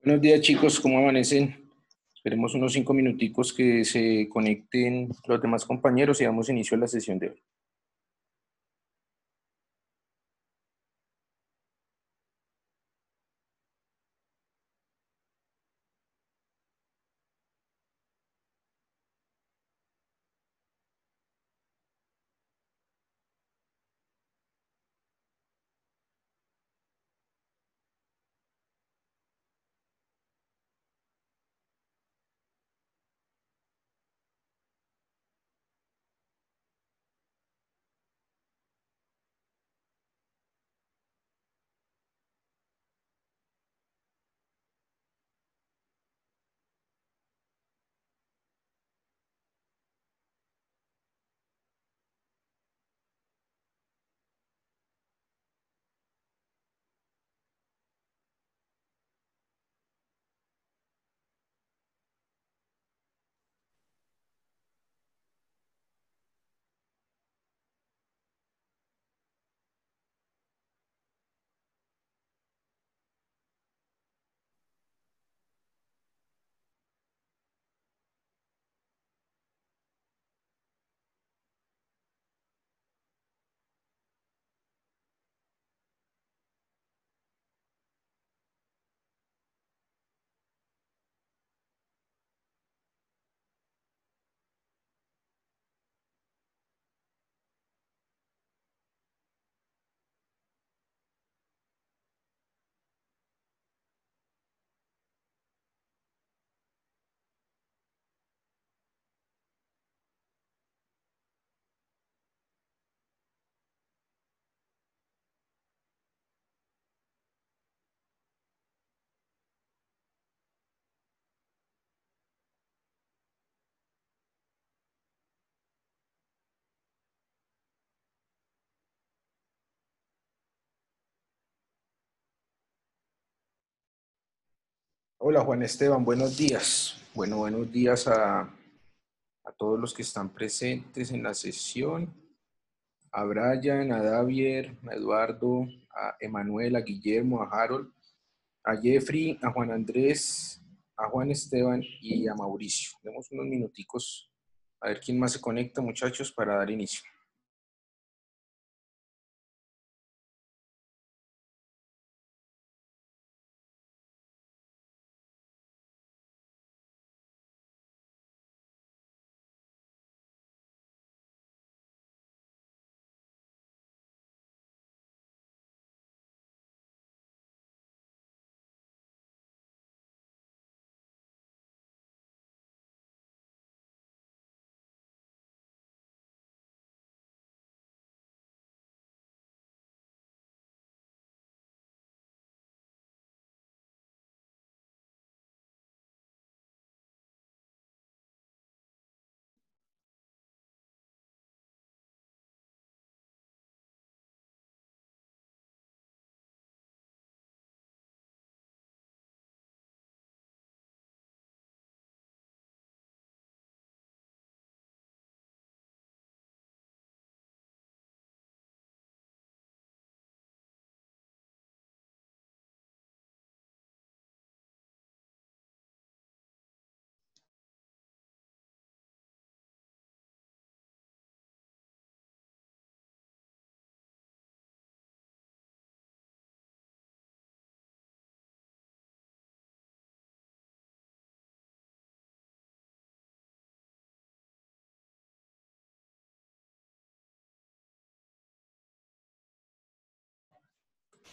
Buenos días chicos, ¿cómo amanecen? Esperemos unos 5 minuticos que se conecten los demás compañeros y damos inicio a la sesión de hoy. Hola Juan Esteban, buenos días. Bueno, buenos días a todos los que están presentes en la sesión. A Brian, a Davier, a Eduardo, a Emanuel, a Guillermo, a Harold, a Jeffrey, a Juan Andrés, a Juan Esteban y a Mauricio. Demos unos minuticos a ver quién más se conecta, muchachos, para dar inicio.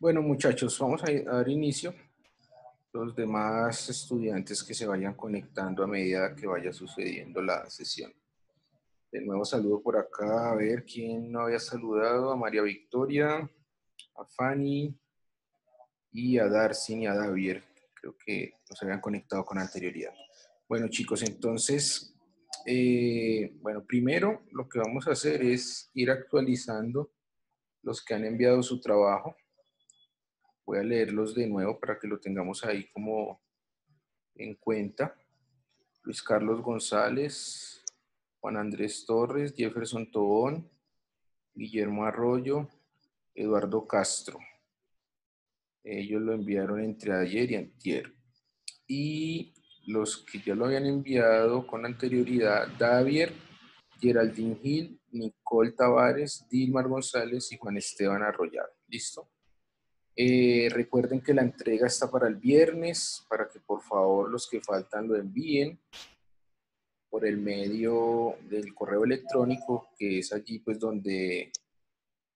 Bueno, muchachos, vamos a dar inicio. Los demás estudiantes que se vayan conectando a medida que vaya sucediendo la sesión. De nuevo saludo por acá, a ver quién no había saludado, a María Victoria, a Fanny y a Darcy y a Davier. Creo que no se habían conectado con anterioridad. Bueno, chicos, entonces, bueno, primero lo que vamos a hacer es ir actualizando los que han enviado su trabajo. Voy a leerlos de nuevo para que lo tengamos ahí como en cuenta. Luis Carlos González, Juan Andrés Torres, Jefferson Tobón, Guillermo Arroyo, Eduardo Castro. Ellos lo enviaron entre ayer y antier. Y los que ya lo habían enviado con anterioridad, Davier, Geraldine Gil, Nicole Tavares, Dilmar González y Juan Esteban Arroyado. ¿Listo? Recuerden que la entrega está para el viernes, para que por favor los que faltan lo envíen por el medio del correo electrónico, que es allí pues donde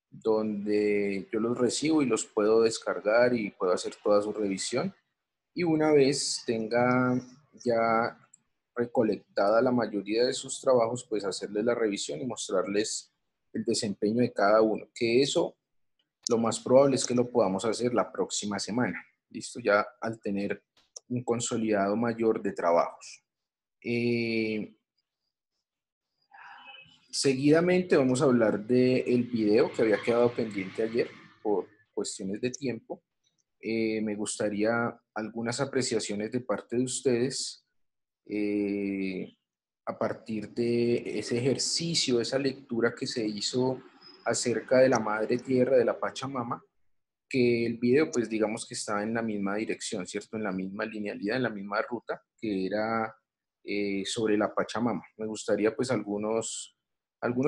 yo los recibo y los puedo descargar y puedo hacer toda su revisión. Y una vez tenga ya recolectada la mayoría de sus trabajos, pues hacerles la revisión y mostrarles el desempeño de cada uno. Que eso, lo más probable es que lo podamos hacer la próxima semana. Listo, ya al tener un consolidado mayor de trabajos. Seguidamente vamos a hablar del video que había quedado pendiente ayer por cuestiones de tiempo. Me gustaría algunas apreciaciones de parte de ustedes a partir de ese ejercicio, esa lectura que se hizo acerca de la Madre Tierra, de la Pachamama, que el video pues digamos que estaba en la misma dirección, ¿cierto? En la misma linealidad, en la misma ruta, que era sobre la Pachamama. Me gustaría pues algunos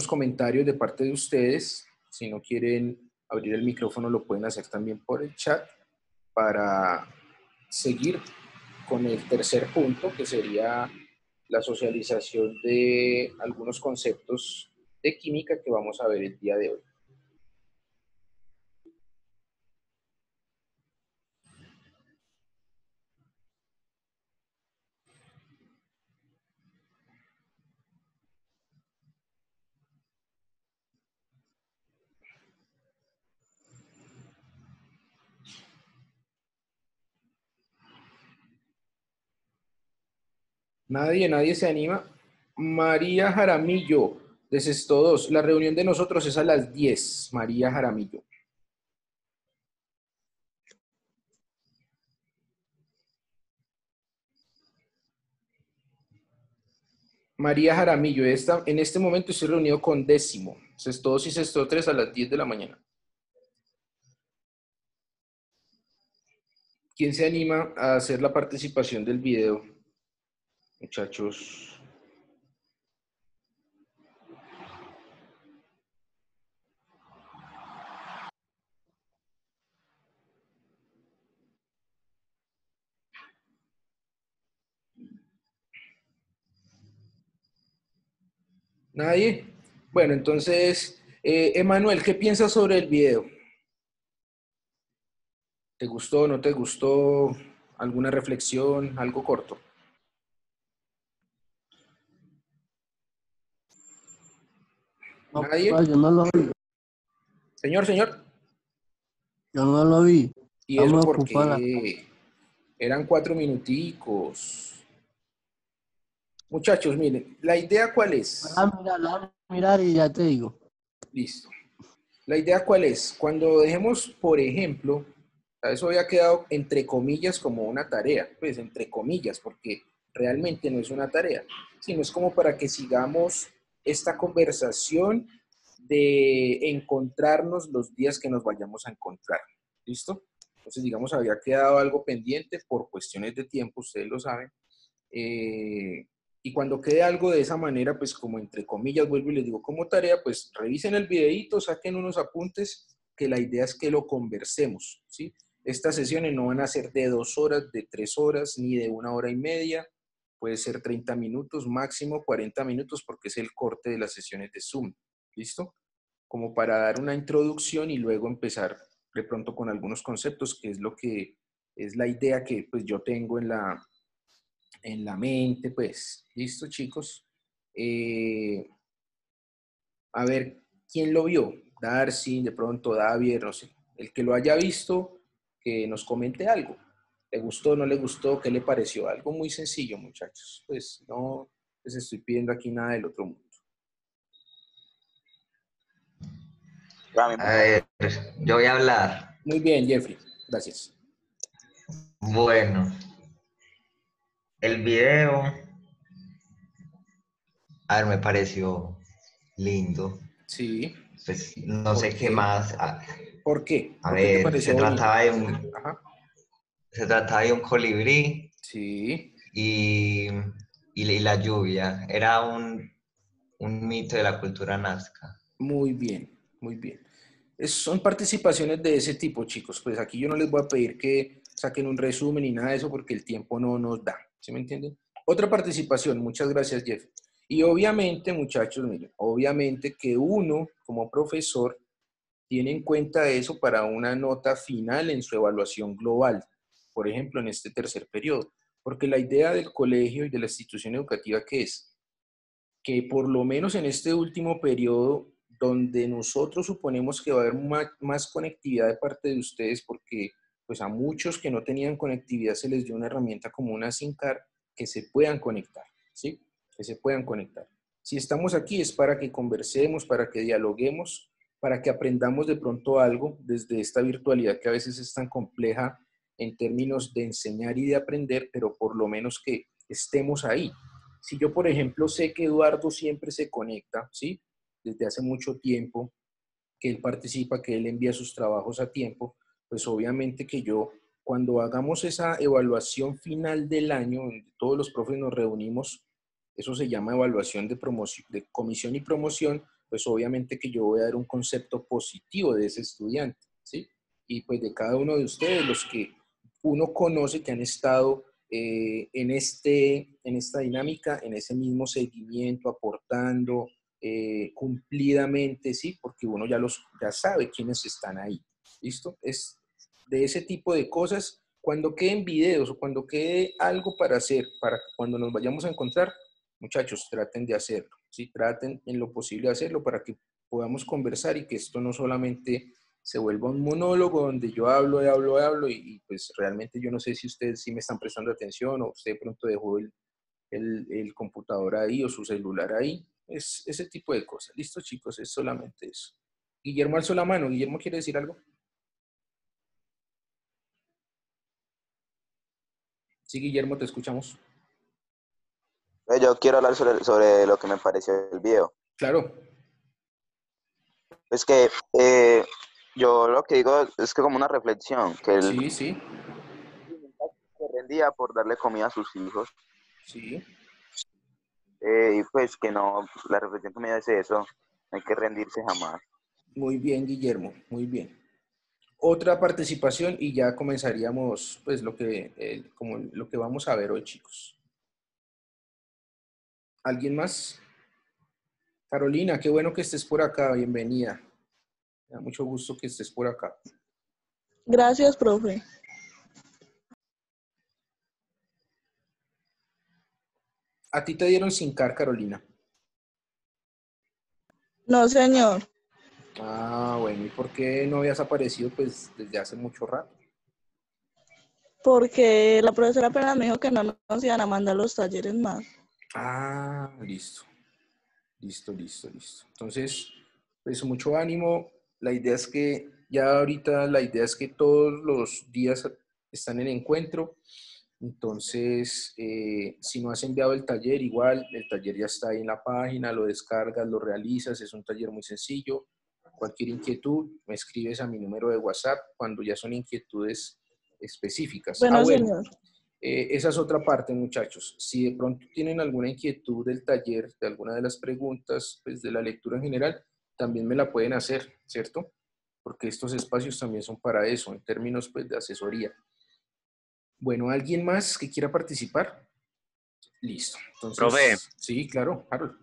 comentarios de parte de ustedes. Si no quieren abrir el micrófono, lo pueden hacer también por el chat para seguir con el tercer punto, que sería la socialización de algunos conceptos de química que vamos a ver el día de hoy. Nadie se anima. María Jaramillo, de Sexto 2. La reunión de nosotros es a las 10. María Jaramillo. María Jaramillo, en este momento estoy reunido con Décimo. Sexto 2 y Sexto 3 a las 10 de la mañana. ¿Quién se anima a hacer la participación del video? Muchachos. ¿Nadie? Bueno, entonces, Emanuel, ¿qué piensas sobre el video? ¿Te gustó, no te gustó? ¿Alguna reflexión? ¿Algo corto? No, ¿Nadie? yo no lo vi. Señor. Yo no lo vi. ¿Y eso Estamos ocupados. porque eran 4 minuticos? Muchachos, miren, ¿la idea cuál es? La mirar y ya te digo. Listo. ¿La idea cuál es? Cuando dejemos, por ejemplo, eso había quedado entre comillas como una tarea, pues entre comillas, porque realmente no es una tarea, sino es como para que sigamos esta conversación de encontrarnos los días que nos vayamos a encontrar. ¿Listo? Entonces, digamos, había quedado algo pendiente por cuestiones de tiempo, ustedes lo saben. Y cuando quede algo de esa manera, pues como entre comillas, vuelvo y les digo como tarea, pues revisen el videito, saquen unos apuntes, que la idea es que lo conversemos, ¿sí? Estas sesiones no van a ser de 2 horas, de 3 horas, ni de 1 hora y media. Puede ser 30 minutos, máximo 40 minutos, porque es el corte de las sesiones de Zoom. ¿Listo? Como para dar una introducción y luego empezar de pronto con algunos conceptos, que es lo que es la idea que pues yo tengo en la mente, pues. ¿Listo, chicos? A ver, ¿quién lo vio? Darcy, de pronto David, no sé. El que lo haya visto, que nos comente algo. ¿Le gustó, no le gustó? ¿Qué le pareció? Algo muy sencillo, muchachos. Pues no les estoy pidiendo aquí nada del otro mundo. A ver, yo voy a hablar. Muy bien, Jeffrey. Gracias. Bueno, el video, a ver, me pareció lindo. Sí. Pues no ¿Por sé qué qué? más. ¿Por qué? A ¿Por qué te ver, pareció bonito? Ajá. se trataba de un colibrí Sí. y, y la lluvia. Era un mito de la cultura nazca. Muy bien, muy bien. Son participaciones de ese tipo, chicos. Pues aquí yo no les voy a pedir que saquen un resumen ni nada de eso porque el tiempo no nos da. ¿Sí me entienden? Otra participación. Muchas gracias, Jeff. Y obviamente, muchachos, miren, obviamente que uno como profesor tiene en cuenta eso para una nota final en su evaluación global, por ejemplo, en este tercer periodo. Porque la idea del colegio y de la institución educativa, ¿qué es? Que por lo menos en este último periodo, donde nosotros suponemos que va a haber más conectividad de parte de ustedes, porque pues a muchos que no tenían conectividad se les dio una herramienta como una SIM card que se puedan conectar, ¿sí? Que se puedan conectar. Si estamos aquí es para que conversemos, para que dialoguemos, para que aprendamos de pronto algo desde esta virtualidad que a veces es tan compleja en términos de enseñar y de aprender, pero por lo menos que estemos ahí. Si yo, por ejemplo, sé que Eduardo siempre se conecta, ¿sí? Desde hace mucho tiempo, que él participa, que él envía sus trabajos a tiempo, pues obviamente que yo, cuando hagamos esa evaluación final del año, donde todos los profes nos reunimos, eso se llama evaluación de promoción, de comisión y promoción, pues obviamente que yo voy a dar un concepto positivo de ese estudiante, ¿sí? Y pues de cada uno de ustedes, los que uno conoce que han estado en esta dinámica, en ese mismo seguimiento, aportando, cumplidamente, ¿sí? Porque uno ya sabe quiénes están ahí, ¿listo? Es de ese tipo de cosas, cuando queden videos o cuando quede algo para hacer, para cuando nos vayamos a encontrar, muchachos, traten de hacerlo, ¿sí? Traten en lo posible de hacerlo para que podamos conversar y que esto no solamente se vuelva un monólogo donde yo hablo y pues realmente yo no sé si ustedes sí me están prestando atención o usted de pronto dejó el computador ahí o su celular ahí. Es ese tipo de cosas. Listo, chicos, es solamente eso. Guillermo alzó la mano. Guillermo quiere decir algo. Sí, Guillermo, te escuchamos. Yo quiero hablar sobre lo que me pareció el video. Claro. Es que yo lo que digo es que como una reflexión, que él Sí, sí, se rendía por darle comida a sus hijos, sí. y pues que no, la reflexión que me da es eso, no hay que rendirse jamás. Muy bien, Guillermo, muy bien. Otra participación y ya comenzaríamos pues como lo que vamos a ver hoy, chicos. ¿Alguien más? Carolina, qué bueno que estés por acá, bienvenida. Me da mucho gusto que estés por acá. Gracias, profe. ¿A ti te dieron sin car, Carolina? No, señor, Ah, bueno, ¿y por qué no habías aparecido pues desde hace mucho rato? porque la profesora apenas me dijo que no nos iban a mandar los talleres más. Ah, listo, listo, listo, listo. Entonces, pues mucho ánimo. La idea es que ya ahorita la idea es que todos los días están en encuentro. Entonces, si no has enviado el taller, igual el taller ya está ahí en la página, lo descargas, lo realizas, es un taller muy sencillo. Cualquier inquietud, me escribes a mi número de WhatsApp cuando ya son inquietudes específicas. Ah, Bueno, bueno, señor. esa es otra parte, muchachos. Si de pronto tienen alguna inquietud del taller, de alguna de las preguntas, pues de la lectura en general, también me la pueden hacer, ¿cierto? Porque estos espacios también son para eso, en términos pues de asesoría. Bueno, ¿alguien más que quiera participar? Listo. Profe, Entonces, sí, claro, Harold.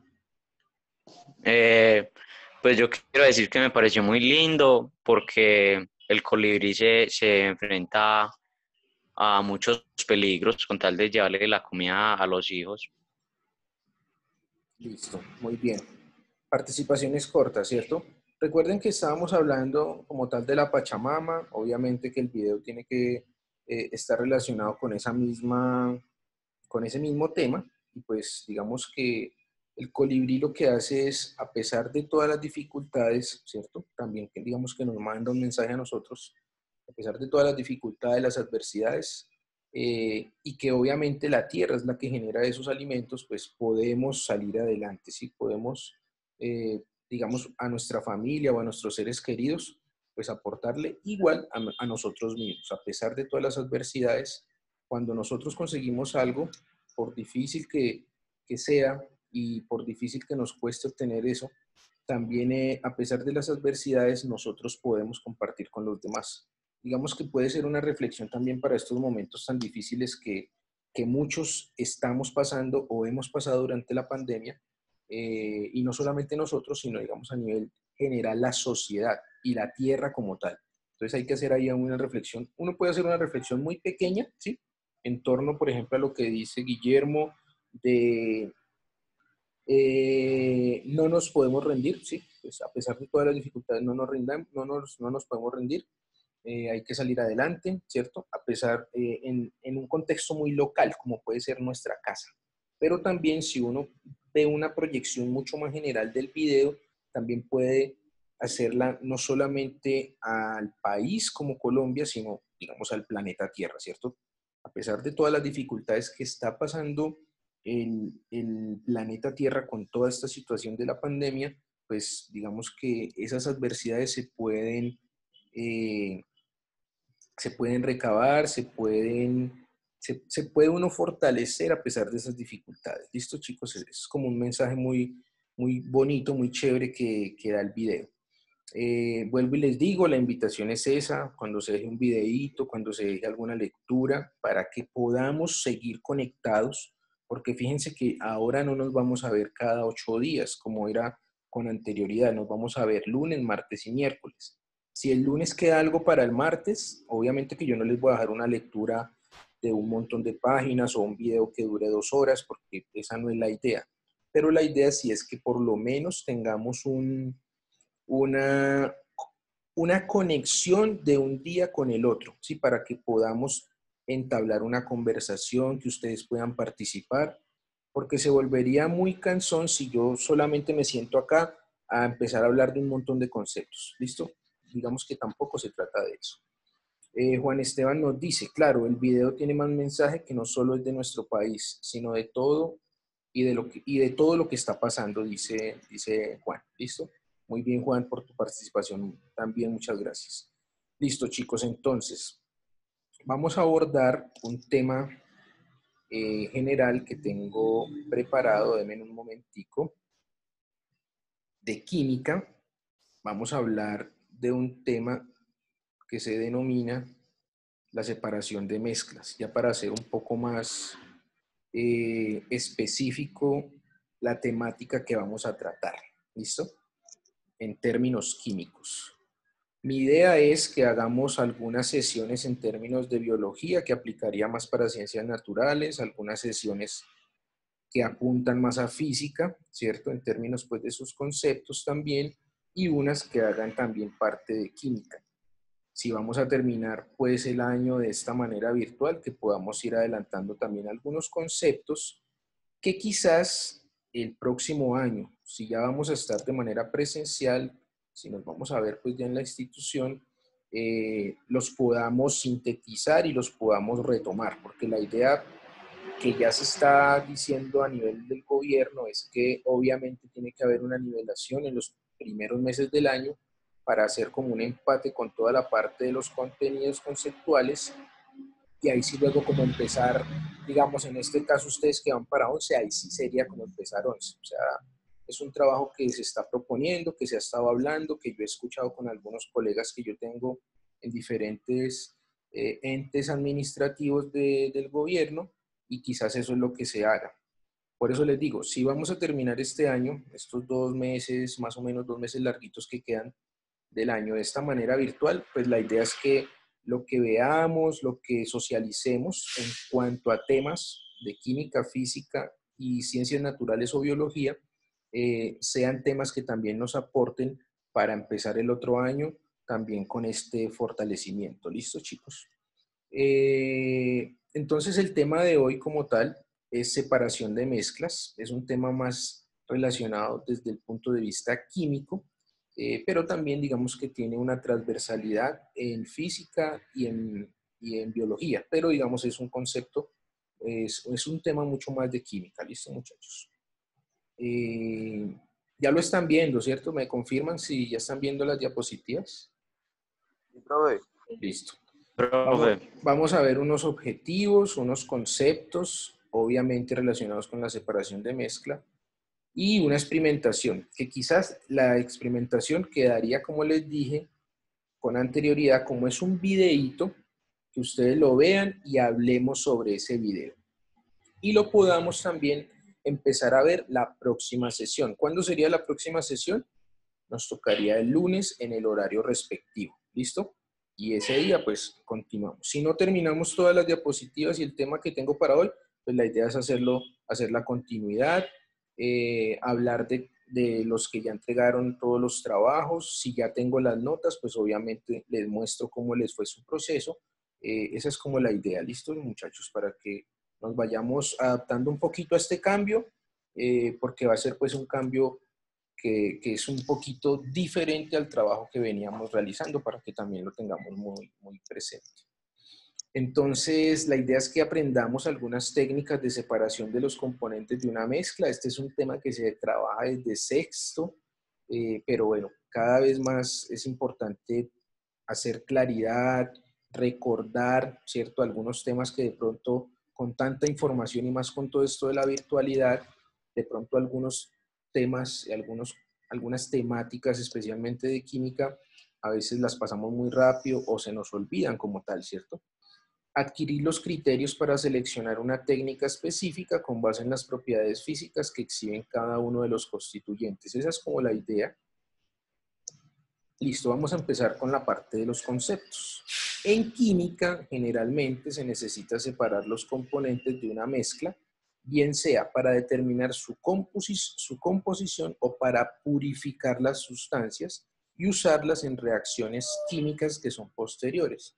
pues yo quiero decir que me pareció muy lindo porque el colibrí se enfrenta a muchos peligros con tal de llevarle la comida a los hijos. Listo, muy bien. Participaciones cortas, ¿cierto? Recuerden que estábamos hablando como tal de la Pachamama, obviamente que el video tiene que estar relacionado con con ese mismo tema, y pues digamos que el colibrí lo que hace es, a pesar de todas las dificultades, ¿cierto? También que digamos que nos manda un mensaje a nosotros, a pesar de todas las dificultades, las adversidades, y que obviamente la tierra es la que genera esos alimentos, pues podemos salir adelante, ¿sí? Podemos, digamos, a nuestra familia o a nuestros seres queridos, pues aportarle igual a nosotros mismos, a pesar de todas las adversidades. Cuando nosotros conseguimos algo, por difícil que sea y por difícil que nos cueste obtener eso, también a pesar de las adversidades, nosotros podemos compartir con los demás. Digamos que puede ser una reflexión también para estos momentos tan difíciles que muchos estamos pasando o hemos pasado durante la pandemia, y no solamente nosotros, sino digamos a nivel general la sociedad y la tierra como tal. Entonces hay que hacer ahí una reflexión. Uno puede hacer una reflexión muy pequeña, ¿sí? En torno, por ejemplo, a lo que dice Guillermo de no nos podemos rendir, ¿sí? Pues a pesar de todas las dificultades no no nos podemos rendir. Hay que salir adelante, ¿cierto? A pesar, en un contexto muy local, como puede ser nuestra casa. Pero también si uno ve una proyección mucho más general del video, también puede hacerla no solamente al país como Colombia, sino, digamos, al planeta Tierra, ¿cierto? A pesar de todas las dificultades que está pasando el planeta Tierra con toda esta situación de la pandemia, pues digamos que esas adversidades eh, se pueden recabar, se puede uno fortalecer a pesar de esas dificultades. ¿Listo, chicos? Es como un mensaje muy bonito, muy chévere que da el video. Vuelvo y les digo, la invitación es esa, cuando se deje un videíto, cuando se deje alguna lectura, para que podamos seguir conectados, porque fíjense que ahora no nos vamos a ver cada 8 días, como era con anterioridad, nos vamos a ver lunes, martes y miércoles. Si el lunes queda algo para el martes, obviamente que yo no les voy a dejar una lectura de un montón de páginas o un video que dure 2 horas, porque esa no es la idea. Pero la idea sí es que por lo menos tengamos una, una conexión de un día con el otro, ¿sí? Para que podamos entablar una conversación, que ustedes puedan participar, porque se volvería muy cansón si yo solamente me siento acá a empezar a hablar de un montón de conceptos, ¿listo? Digamos que tampoco se trata de eso. Juan Esteban nos dice, claro, el video tiene más mensaje que no solo es de nuestro país, sino de todo y de todo lo que está pasando, dice Juan, ¿listo? Muy bien, Juan, por tu participación también, muchas gracias. Listo, chicos, entonces, vamos a abordar un tema general que tengo preparado, denme un momentico, de química. Vamos a hablar de un tema que se denomina la separación de mezclas, ya para hacer un poco más específico la temática que vamos a tratar, ¿listo? En términos químicos. Mi idea es que hagamos algunas sesiones en términos de biología que aplicaría más para ciencias naturales, algunas sesiones que apuntan más a física, ¿cierto? En términos pues de sus conceptos también, y unas que hagan también parte de química. Si vamos a terminar pues el año de esta manera virtual, que podamos ir adelantando también algunos conceptos que quizás el próximo año, si ya vamos a estar de manera presencial, si nos vamos a ver pues ya en la institución, los podamos sintetizar y los podamos retomar, porque la idea que ya se está diciendo a nivel del gobierno es que obviamente tiene que haber una nivelación en los primeros meses del año para hacer como un empate con toda la parte de los contenidos conceptuales, y ahí sí luego como empezar, digamos en este caso ustedes que van para 11, ahí sí sería como empezar 11. O sea, es un trabajo que se está proponiendo, que se ha estado hablando, que yo he escuchado con algunos colegas que yo tengo en diferentes entes administrativos del gobierno, y quizás eso es lo que se haga. Por eso les digo, si vamos a terminar este año, estos 2 meses, más o menos 2 meses larguitos que quedan, del año de esta manera virtual, pues la idea es que lo que veamos, lo que socialicemos en cuanto a temas de química, física y ciencias naturales o biología, sean temas que también nos aporten para empezar el otro año también con este fortalecimiento. ¿Listo, chicos? Entonces el tema de hoy como tal es separación de mezclas. Es un tema más relacionado desde el punto de vista químico, pero también digamos que tiene una transversalidad en física y en biología, pero digamos es un concepto, es un tema mucho más de química. ¿Listo, muchachos? Ya lo están viendo, ¿cierto? ¿Me confirman si ya están viendo las diapositivas? Sí, profe. Listo. Profe, Vamos a ver unos objetivos, unos conceptos, obviamente relacionados con la separación de mezcla, y una experimentación, que quizás la experimentación quedaría, como les dije con anterioridad, como es un videíto, que ustedes lo vean y hablemos sobre ese video. Y lo podamos también empezar a ver la próxima sesión. ¿Cuándo sería la próxima sesión? Nos tocaría el lunes en el horario respectivo. ¿Listo? Y ese día, pues, continuamos. Si no terminamos todas las diapositivas y el tema que tengo para hoy, pues la idea es hacer la continuidad, hablar de los que ya entregaron todos los trabajos. Si ya tengo las notas, pues obviamente les muestro cómo les fue su proceso. Esa es como la idea. ¿Listo, muchachos? Para que nos vayamos adaptando un poquito a este cambio, porque va a ser pues un cambio que es un poquito diferente al trabajo que veníamos realizando, para que también lo tengamos muy, muy presente. Entonces, la idea es que aprendamos algunas técnicas de separación de los componentes de una mezcla. Este es un tema que se trabaja desde sexto, pero bueno, cada vez más es importante hacer claridad, recordar, ¿cierto? Algunos temas que de pronto, con tanta información y más con todo esto de la virtualidad, de pronto algunos temas y algunas temáticas, especialmente de química, a veces las pasamos muy rápido o se nos olvidan como tal, ¿cierto? Adquirir los criterios para seleccionar una técnica específica con base en las propiedades físicas que exhiben cada uno de los constituyentes. Esa es como la idea. Listo, vamos a empezar con la parte de los conceptos. En química, generalmente se necesita separar los componentes de una mezcla, bien sea para determinar su composición o para purificar las sustancias y usarlas en reacciones químicas que son posteriores.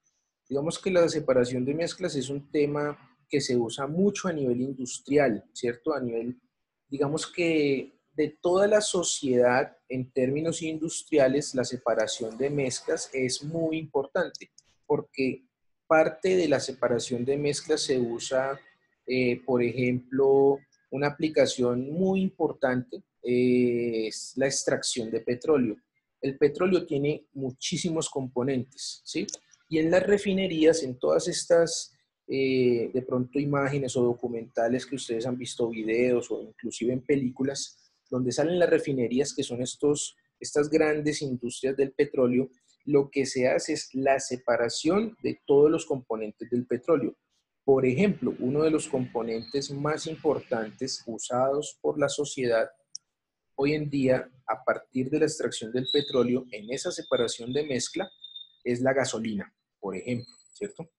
Digamos que la separación de mezclas es un tema que se usa mucho a nivel industrial, ¿cierto? A nivel, digamos que de toda la sociedad, en términos industriales, la separación de mezclas es muy importante, porque parte de la separación de mezclas se usa, por ejemplo, una aplicación muy importante es la extracción de petróleo. El petróleo tiene muchísimos componentes, ¿sí? Y en las refinerías, en todas estas, de pronto, imágenes o documentales que ustedes han visto, videos o inclusive en películas, donde salen las refinerías, que son estas grandes industrias del petróleo, lo que se hace es la separación de todos los componentes del petróleo. Por ejemplo, uno de los componentes más importantes usados por la sociedad hoy en día, a partir de la extracción del petróleo, en esa separación de mezcla, es la gasolina, por ejemplo, ¿cierto?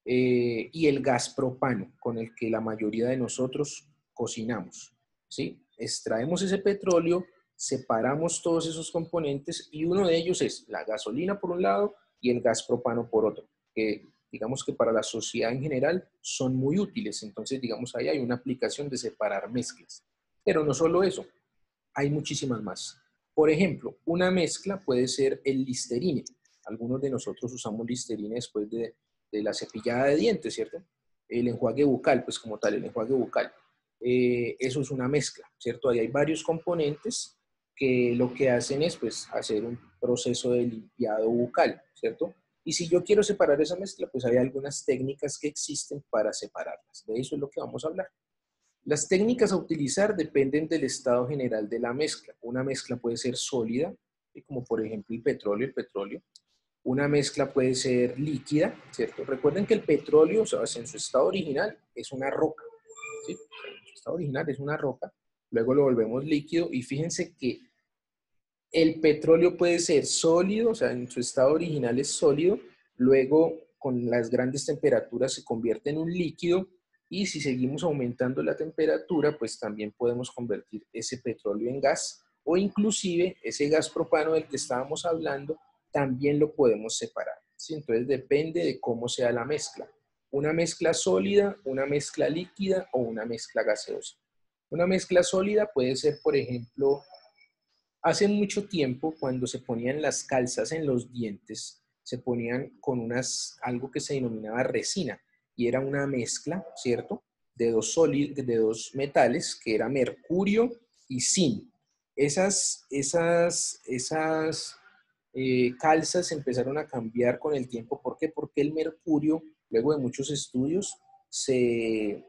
Y el gas propano, con el que la mayoría de nosotros cocinamos, ¿sí? Extraemos ese petróleo, separamos todos esos componentes y uno de ellos es la gasolina por un lado y el gas propano por otro, que digamos que para la sociedad en general son muy útiles. Entonces, digamos, ahí hay una aplicación de separar mezclas. Pero no solo eso, hay muchísimas más. Por ejemplo, una mezcla puede ser el Listerine. Algunos de nosotros usamos Listerine después de la cepillada de dientes, ¿cierto? El enjuague bucal, pues como tal, el enjuague bucal. Eso es una mezcla, ¿cierto? Ahí hay varios componentes que lo que hacen es, pues, hacer un proceso de limpiado bucal, ¿cierto? Y si yo quiero separar esa mezcla, pues hay algunas técnicas que existen para separarlas. De eso es lo que vamos a hablar. Las técnicas a utilizar dependen del estado general de la mezcla. Una mezcla puede ser sólida, como por ejemplo el petróleo. Una mezcla puede ser líquida, ¿cierto? Recuerden que el petróleo, o sea, en su estado original, es una roca, ¿sí? En su estado original es una roca, luego lo volvemos líquido y fíjense que El petróleo puede ser sólido, o sea, en su estado original es sólido, luego con las grandes temperaturas se convierte en un líquido y si seguimos aumentando la temperatura, pues también podemos convertir ese petróleo en gas o inclusive ese gas propano del que estábamos hablando, también lo podemos separar, ¿sí? Entonces depende de cómo sea la mezcla. Una mezcla sólida, una mezcla líquida o una mezcla gaseosa. Una mezcla sólida puede ser, por ejemplo, hace mucho tiempo, cuando se ponían las calzas en los dientes, se ponían con algo que se denominaba resina, y era una mezcla, ¿cierto?, de dos metales, que era mercurio y zinc. Esas calzas empezaron a cambiar con el tiempo. ¿Por qué? Porque el mercurio, luego de muchos estudios, se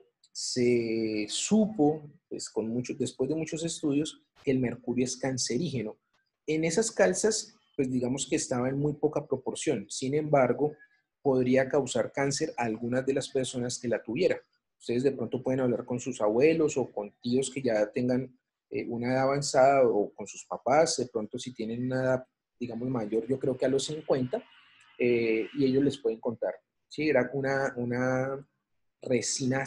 supo, pues, después de muchos estudios, que el mercurio es cancerígeno. En esas calzas, pues digamos que estaba en muy poca proporción. Sin embargo, podría causar cáncer a algunas de las personas que la tuvieran. Ustedes de pronto pueden hablar con sus abuelos o con tíos que ya tengan una edad avanzada o con sus papás, de pronto si tienen una edad, digamos, mayor, yo creo que a los 50, y ellos les pueden contar. Sí, era una resina,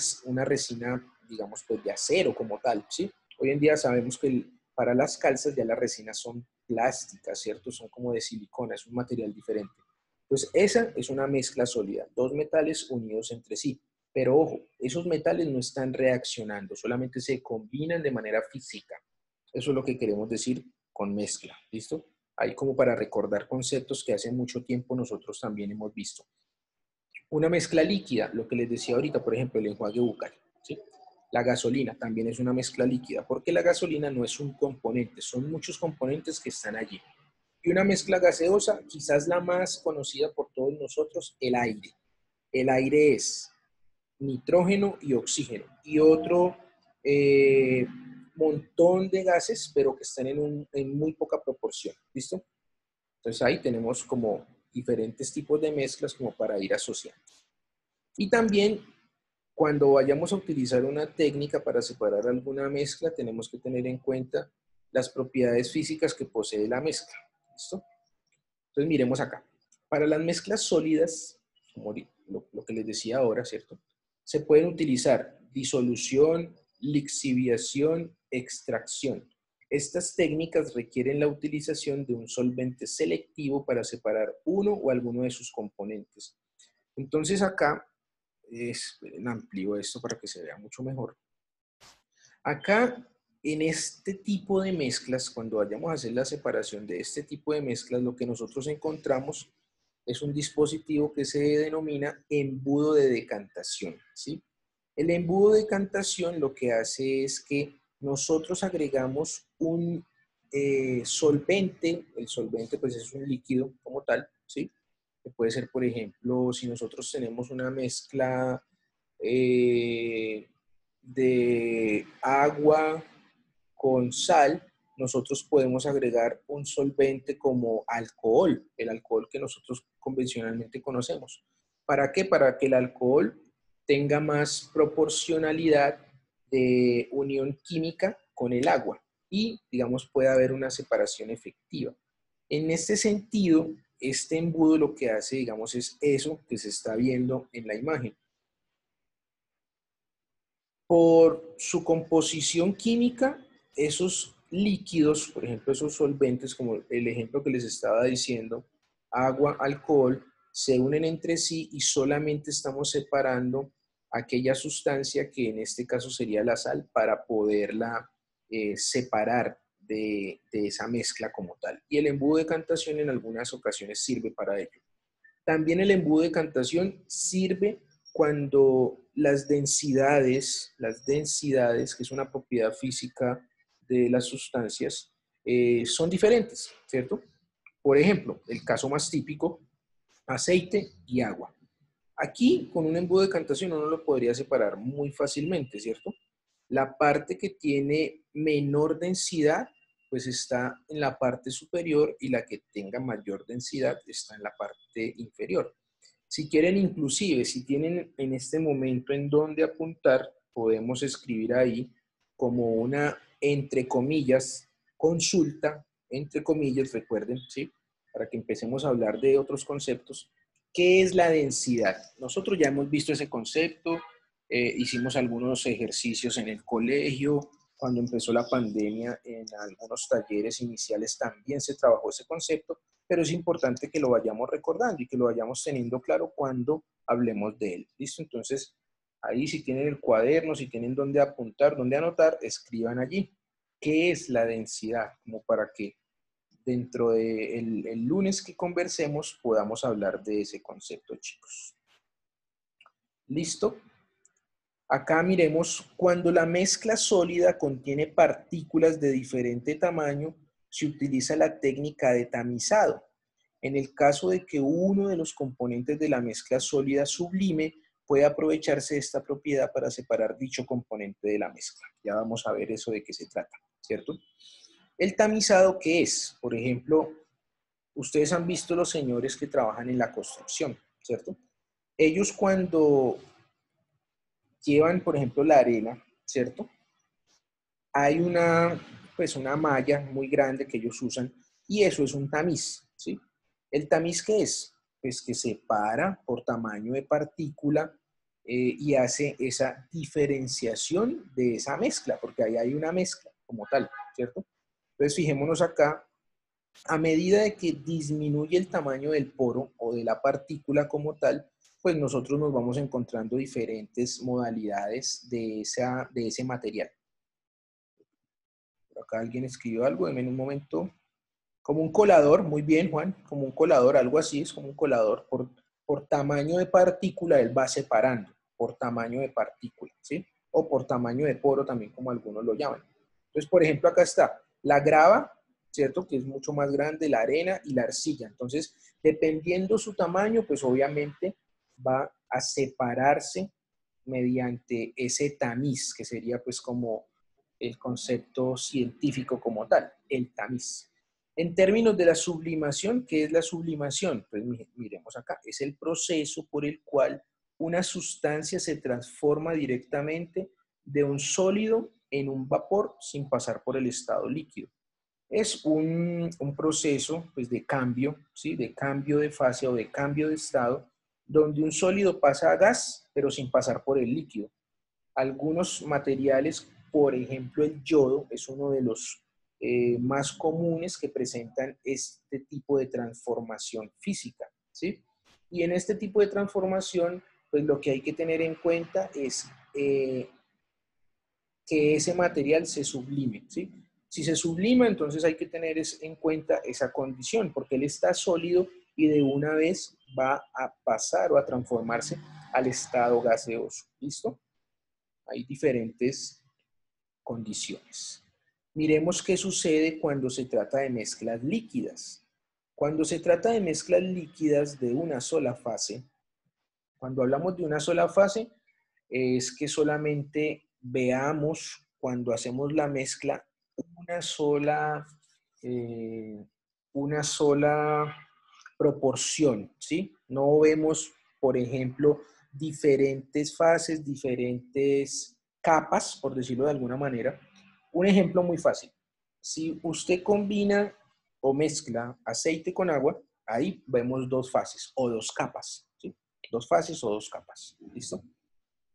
digamos, pues de acero como tal, ¿sí? Hoy en día sabemos que para las calzas ya las resinas son plásticas, ¿cierto? Son como de silicona, es un material diferente. Entonces, esa es una mezcla sólida, dos metales unidos entre sí. Pero ojo, esos metales no están reaccionando, solamente se combinan de manera física. Eso es lo que queremos decir con mezcla, ¿listo? Ahí como para recordar conceptos que hace mucho tiempo nosotros también hemos visto. Una mezcla líquida, lo que les decía ahorita, por ejemplo, el enjuague bucal, ¿sí? La gasolina también es una mezcla líquida, porque la gasolina no es un componente, son muchos componentes que están allí. Y una mezcla gaseosa, quizás la más conocida por todos nosotros, el aire. El aire es nitrógeno y oxígeno y otro montón de gases, pero que están en muy poca proporción, ¿listo? Entonces ahí tenemos como diferentes tipos de mezclas como para ir asociando. Y también cuando vayamos a utilizar una técnica para separar alguna mezcla, tenemos que tener en cuenta las propiedades físicas que posee la mezcla, ¿listo? Entonces miremos acá. Para las mezclas sólidas, como lo que les decía ahora, ¿cierto? Se pueden utilizar disolución, lixiviación, extracción. Estas técnicas requieren la utilización de un solvente selectivo para separar uno o alguno de sus componentes. Entonces acá, amplío esto para que se vea mucho mejor. Acá, en este tipo de mezclas, cuando vayamos a hacer la separación de este tipo de mezclas, lo que nosotros encontramos es un dispositivo que se denomina embudo de decantación, ¿sí? El embudo de decantación lo que hace es que nosotros agregamos un solvente, el solvente pues es un líquido como tal, ¿sí? Que puede ser, por ejemplo, si nosotros tenemos una mezcla de agua con sal, nosotros podemos agregar un solvente como alcohol, el alcohol que nosotros convencionalmente conocemos. ¿Para qué? Para que el alcohol tenga más proporcionalidad de unión química con el agua y, digamos, pueda haber una separación efectiva. En este sentido, este embudo lo que hace, digamos, es eso que se está viendo en la imagen. Por su composición química, esos líquidos, por ejemplo, esos solventes, como el ejemplo que les estaba diciendo, agua, alcohol, se unen entre sí y solamente estamos separando aquella sustancia que en este caso sería la sal para poderla separar de esa mezcla como tal. Y el embudo de decantación en algunas ocasiones sirve para ello. También el embudo de decantación sirve cuando las densidades, que es una propiedad física de las sustancias, son diferentes, ¿cierto? Por ejemplo, el caso más típico, aceite y agua. Aquí, con un embudo de decantación, uno lo podría separar muy fácilmente, ¿cierto? La parte que tiene menor densidad, pues está en la parte superior y la que tenga mayor densidad está en la parte inferior. Si quieren, inclusive, si tienen en este momento en dónde apuntar, podemos escribir ahí como una, entre comillas, consulta entre comillas, recuerden, ¿sí? Para que empecemos a hablar de otros conceptos. ¿Qué es la densidad? Nosotros ya hemos visto ese concepto, hicimos algunos ejercicios en el colegio, cuando empezó la pandemia, en algunos talleres iniciales también se trabajó ese concepto, pero es importante que lo vayamos recordando y que lo vayamos teniendo claro cuando hablemos de él. ¿Listo? Entonces, ahí si tienen el cuaderno, si tienen dónde apuntar, dónde anotar, escriban allí. ¿Qué es la densidad? Como para que dentro del el lunes que conversemos podamos hablar de ese concepto, chicos. ¿Listo? Acá miremos, cuando la mezcla sólida contiene partículas de diferente tamaño, se utiliza la técnica de tamizado. En el caso de que uno de los componentes de la mezcla sólida sublime, puede aprovecharse de esta propiedad para separar dicho componente de la mezcla. Ya vamos a ver eso de qué se trata, ¿cierto? El tamizado, ¿qué es? Por ejemplo, ustedes han visto los señores que trabajan en la construcción, ¿cierto? Ellos cuando llevan, por ejemplo, la arena, ¿cierto? Hay pues una malla muy grande que ellos usan y eso es un tamiz, ¿sí? ¿El tamiz qué es? Pues que separa por tamaño de partícula y hace esa diferenciación de esa mezcla, porque ahí hay una mezcla como tal, ¿cierto? Entonces fijémonos acá, a medida de que disminuye el tamaño del poro o de la partícula como tal, pues nosotros nos vamos encontrando diferentes modalidades de ese material. Por acá alguien escribió algo, denme un momento. Como un colador, muy bien, Juan, como un colador, algo así, es como un colador. Por tamaño de partícula, él va separando, por tamaño de partícula, ¿sí? O por tamaño de poro, también como algunos lo llaman. Entonces, por ejemplo, acá está la grava, ¿cierto? Que es mucho más grande, la arena y la arcilla. Entonces, dependiendo su tamaño, pues obviamente va a separarse mediante ese tamiz, que sería pues como el concepto científico como tal, el tamiz. En términos de la sublimación, ¿qué es la sublimación? Pues miremos acá, es el proceso por el cual una sustancia se transforma directamente de un sólido en un vapor sin pasar por el estado líquido. Es un proceso pues, de cambio, ¿sí? De cambio de fase o de cambio de estado, donde un sólido pasa a gas, pero sin pasar por el líquido. Algunos materiales, por ejemplo el yodo, es uno de los más comunes que presentan este tipo de transformación física, ¿sí? Y en este tipo de transformación, pues lo que hay que tener en cuenta es que ese material se sublime, ¿sí? Si se sublima, entonces hay que tener en cuenta esa condición, porque él está sólido y de una vez va a pasar o a transformarse al estado gaseoso, ¿listo? Hay diferentes condiciones. Miremos qué sucede cuando se trata de mezclas líquidas. Cuando se trata de mezclas líquidas de una sola fase, cuando hablamos de una sola fase, es que solamente veamos cuando hacemos la mezcla una sola, eh, una sola proporción, ¿sí? No vemos, por ejemplo, diferentes fases, diferentes capas, por decirlo de alguna manera. Un ejemplo muy fácil. Si usted combina o mezcla aceite con agua, ahí vemos dos fases o dos capas, ¿sí? Dos fases o dos capas, ¿listo?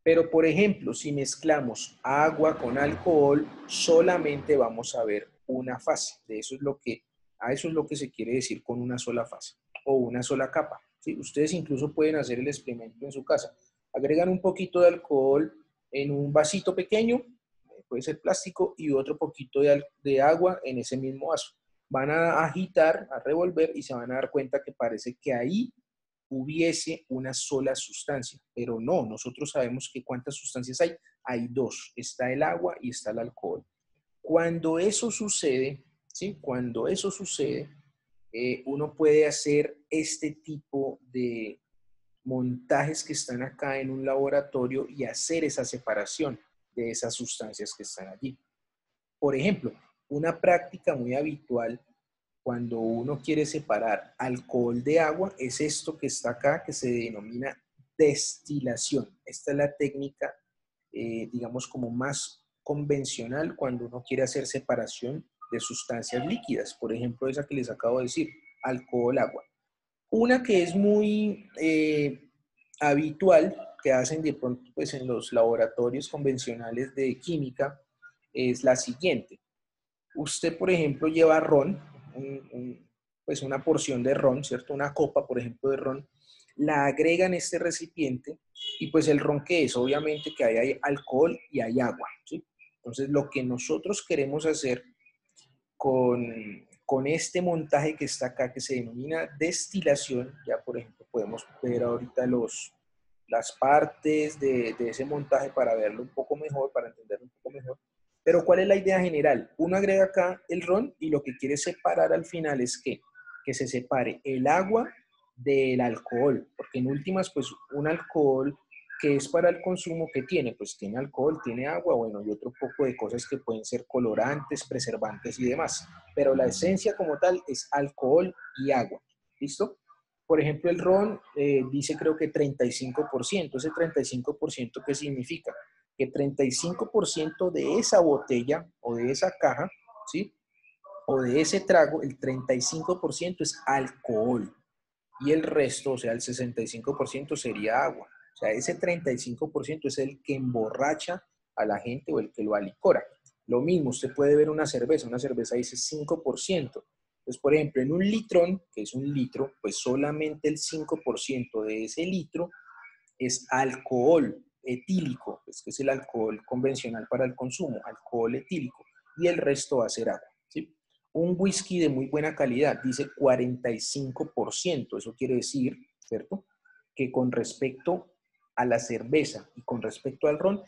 Pero, por ejemplo, si mezclamos agua con alcohol, solamente vamos a ver una fase. A eso es lo que se quiere decir con una sola fase o una sola capa, ¿sí? Ustedes incluso pueden hacer el experimento en su casa. Agregan un poquito de alcohol en un vasito pequeño, puede ser plástico, y otro poquito de agua en ese mismo vaso. Van a agitar, a revolver y se van a dar cuenta que parece que ahí hubiese una sola sustancia, pero no, nosotros sabemos que ¿cuántas sustancias hay? Hay dos, está el agua y está el alcohol. Cuando eso sucede, ¿sí? Cuando eso sucede, uno puede hacer este tipo de montajes que están acá en un laboratorio y hacer esa separación de esas sustancias que están allí. Por ejemplo, una práctica muy habitual cuando uno quiere separar alcohol de agua es esto que está acá, que se denomina destilación. Esta es la técnica, digamos, como más convencional cuando uno quiere hacer separación de sustancias líquidas, por ejemplo, esa que les acabo de decir, alcohol, agua. Una que es muy habitual, que hacen de pronto pues, en los laboratorios convencionales de química, es la siguiente. Usted, por ejemplo, lleva ron, pues una porción de ron, ¿cierto? Una copa, por ejemplo, de ron, la agrega en este recipiente y pues el ron, ¿qué es? Obviamente que ahí hay alcohol y hay agua, ¿sí? Entonces, lo que nosotros queremos hacer con este montaje que está acá, que se denomina destilación, ya por ejemplo podemos ver ahorita las partes de ese montaje para verlo un poco mejor, para entenderlo un poco mejor. Pero ¿cuál es la idea general? Uno agrega acá el ron y lo que quiere separar al final es que se separe el agua del alcohol, porque en últimas, pues un alcohol que es para el consumo, que tiene? Pues tiene alcohol, tiene agua, bueno, y otro poco de cosas que pueden ser colorantes, preservantes y demás. Pero la esencia como tal es alcohol y agua. ¿Listo? Por ejemplo, el ron dice creo que 35%. Ese 35%, ¿qué significa? Que 35% de esa botella o de esa caja, ¿sí? O de ese trago, el 35% es alcohol. Y el resto, o sea, el 65% sería agua. O sea, ese 35% es el que emborracha a la gente o el que lo alicora. Lo mismo, usted puede ver una cerveza dice 5%. Entonces, por ejemplo, en un litrón, que es un litro, pues solamente el 5% de ese litro es alcohol etílico, pues, que es el alcohol convencional para el consumo, alcohol etílico, y el resto va a ser agua, ¿sí? Un whisky de muy buena calidad dice 45%, eso quiere decir, ¿cierto? Que con respecto a la cerveza y con respecto al ron,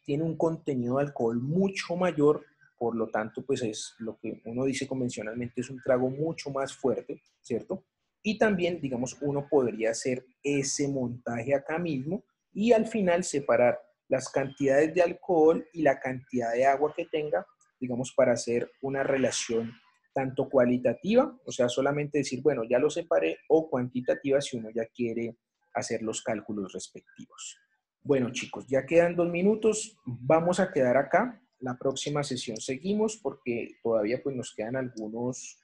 tiene un contenido de alcohol mucho mayor, por lo tanto, pues es lo que uno dice convencionalmente, es un trago mucho más fuerte, ¿cierto? Y también, digamos, uno podría hacer ese montaje acá mismo y al final separar las cantidades de alcohol y la cantidad de agua que tenga, digamos, para hacer una relación tanto cualitativa, o sea, solamente decir, bueno, ya lo separé, o cuantitativa si uno ya quiere hacer los cálculos respectivos. Bueno, chicos, ya quedan 2 minutos, vamos a quedar acá. La próxima sesión seguimos porque todavía pues nos quedan algunas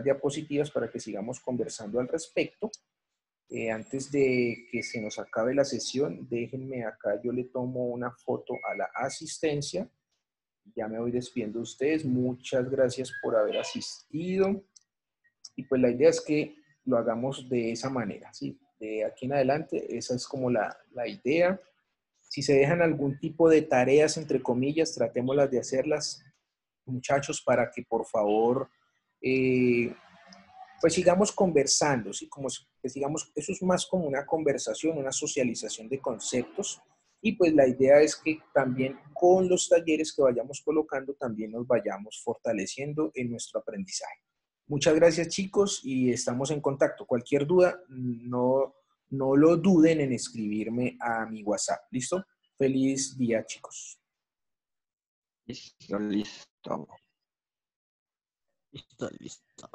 diapositivas para que sigamos conversando al respecto. Antes de que se nos acabe la sesión, déjenme acá, yo le tomo una foto a la asistencia. Ya me voy despidiendo de ustedes. Muchas gracias por haber asistido. Y pues la idea es que lo hagamos de esa manera, ¿sí? De aquí en adelante, esa es como la idea. Si se dejan algún tipo de tareas, entre comillas, tratémoslas de hacerlas, muchachos, para que por favor, pues sigamos conversando, ¿sí? Como que sigamos, eso es más como una conversación, una socialización de conceptos. Y pues la idea es que también con los talleres que vayamos colocando, también nos vayamos fortaleciendo en nuestro aprendizaje. Muchas gracias, chicos, y estamos en contacto. Cualquier duda, no lo duden en escribirme a mi WhatsApp. ¿Listo? Feliz día, chicos. Listo, listo. Listo, listo.